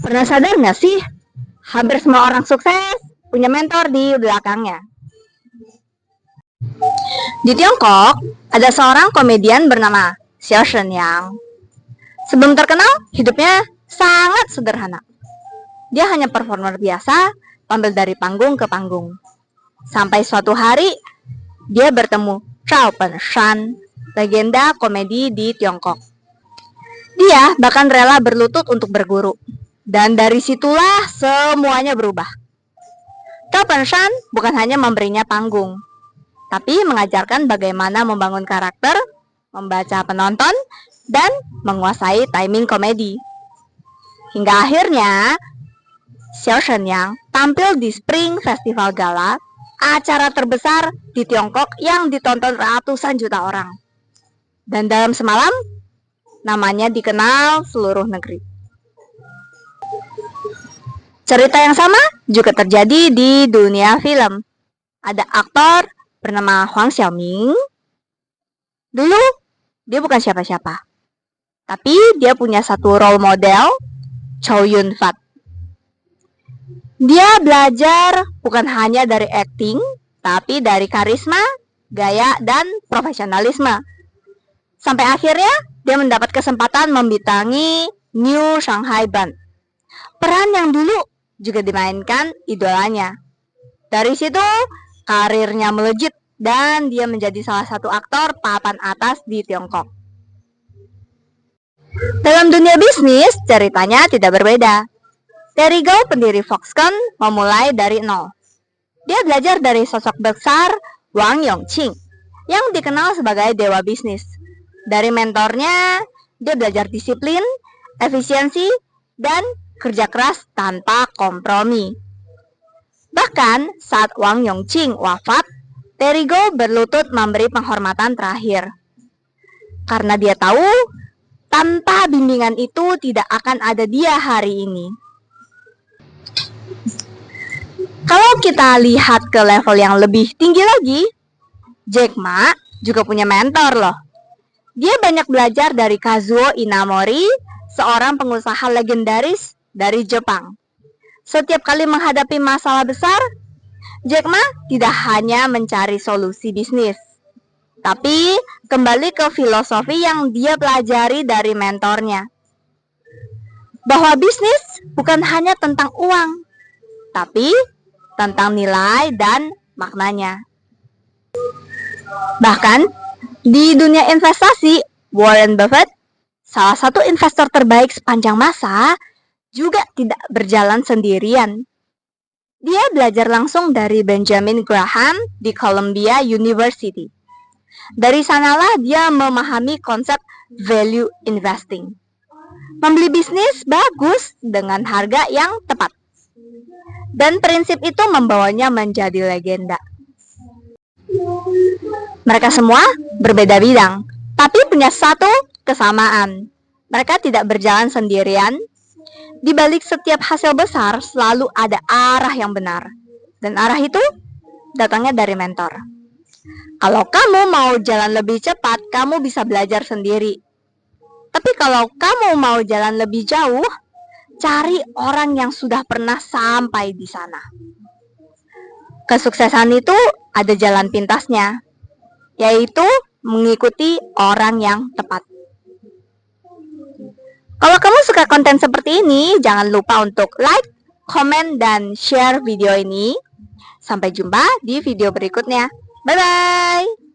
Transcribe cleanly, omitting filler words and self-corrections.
Pernah sadar nggak sih, hampir semua orang sukses punya mentor di belakangnya. Di Tiongkok, ada seorang komedian bernama Xiao Shenyang. Sebelum terkenal, hidupnya sangat sederhana. Dia hanya performer biasa, tampil dari panggung ke panggung. Sampai suatu hari, dia bertemu Zhao Penshan, legenda komedi di Tiongkok. Dia bahkan rela berlutut untuk berguru. Dan dari situlah semuanya berubah. Zhao Penshan bukan hanya memberinya panggung, tapi mengajarkan bagaimana membangun karakter, membaca penonton, dan menguasai timing komedi. Hingga akhirnya, Xiao Shenyang tampil di Spring Festival Gala, acara terbesar di Tiongkok yang ditonton ratusan juta orang. Dan dalam semalam, namanya dikenal seluruh negeri. Cerita yang sama juga terjadi di dunia film. Ada aktor bernama Huang Xiaoming. Dulu, dia bukan siapa-siapa. Tapi dia punya satu role model, Chow Yun-fat. Dia belajar bukan hanya dari acting, tapi dari karisma, gaya, dan profesionalisme. Sampai akhirnya, dia mendapat kesempatan membintangi New Shanghai Band. Peran yang dulu juga dimainkan idolanya. Dari situ, karirnya melejit dan dia menjadi salah satu aktor papan atas di Tiongkok. Dalam dunia bisnis, ceritanya tidak berbeda. Terry Gou, pendiri Foxconn, memulai dari nol. Dia belajar dari sosok besar Wang Yongqing, yang dikenal sebagai dewa bisnis. Dari mentornya, dia belajar disiplin, efisiensi, dan kerja keras tanpa kompromi. Bahkan saat Wang Yongqing wafat, Terry Gou berlutut memberi penghormatan terakhir. Karena dia tahu, tanpa bimbingan itu tidak akan ada dia hari ini. Kalau kita lihat ke level yang lebih tinggi lagi, Jack Ma juga punya mentor loh. Dia banyak belajar dari Kazuo Inamori, seorang pengusaha legendaris dari Jepang. Setiap kali menghadapi masalah besar, Jack Ma tidak hanya mencari solusi bisnis, tapi kembali ke filosofi yang dia pelajari dari mentornya. Bahwa bisnis bukan hanya tentang uang, tapi tentang nilai dan maknanya. Bahkan, di dunia investasi, Warren Buffett, salah satu investor terbaik sepanjang masa, juga tidak berjalan sendirian. Dia belajar langsung dari Benjamin Graham di Columbia University. Dari sanalah dia memahami konsep value investing. Membeli bisnis bagus dengan harga yang tepat. Dan prinsip itu membawanya menjadi legenda. Mereka semua berbeda bidang, tapi punya satu kesamaan. Mereka tidak berjalan sendirian. Di balik setiap hasil besar selalu ada arah yang benar. Dan arah itu datangnya dari mentor. Kalau kamu mau jalan lebih cepat, kamu bisa belajar sendiri. Tapi kalau kamu mau jalan lebih jauh, cari orang yang sudah pernah sampai di sana. Kesuksesan itu ada jalan pintasnya, yaitu mengikuti orang yang tepat. Kalau kamu suka konten seperti ini, jangan lupa untuk like, komen, dan share video ini. Sampai jumpa di video berikutnya. Bye-bye!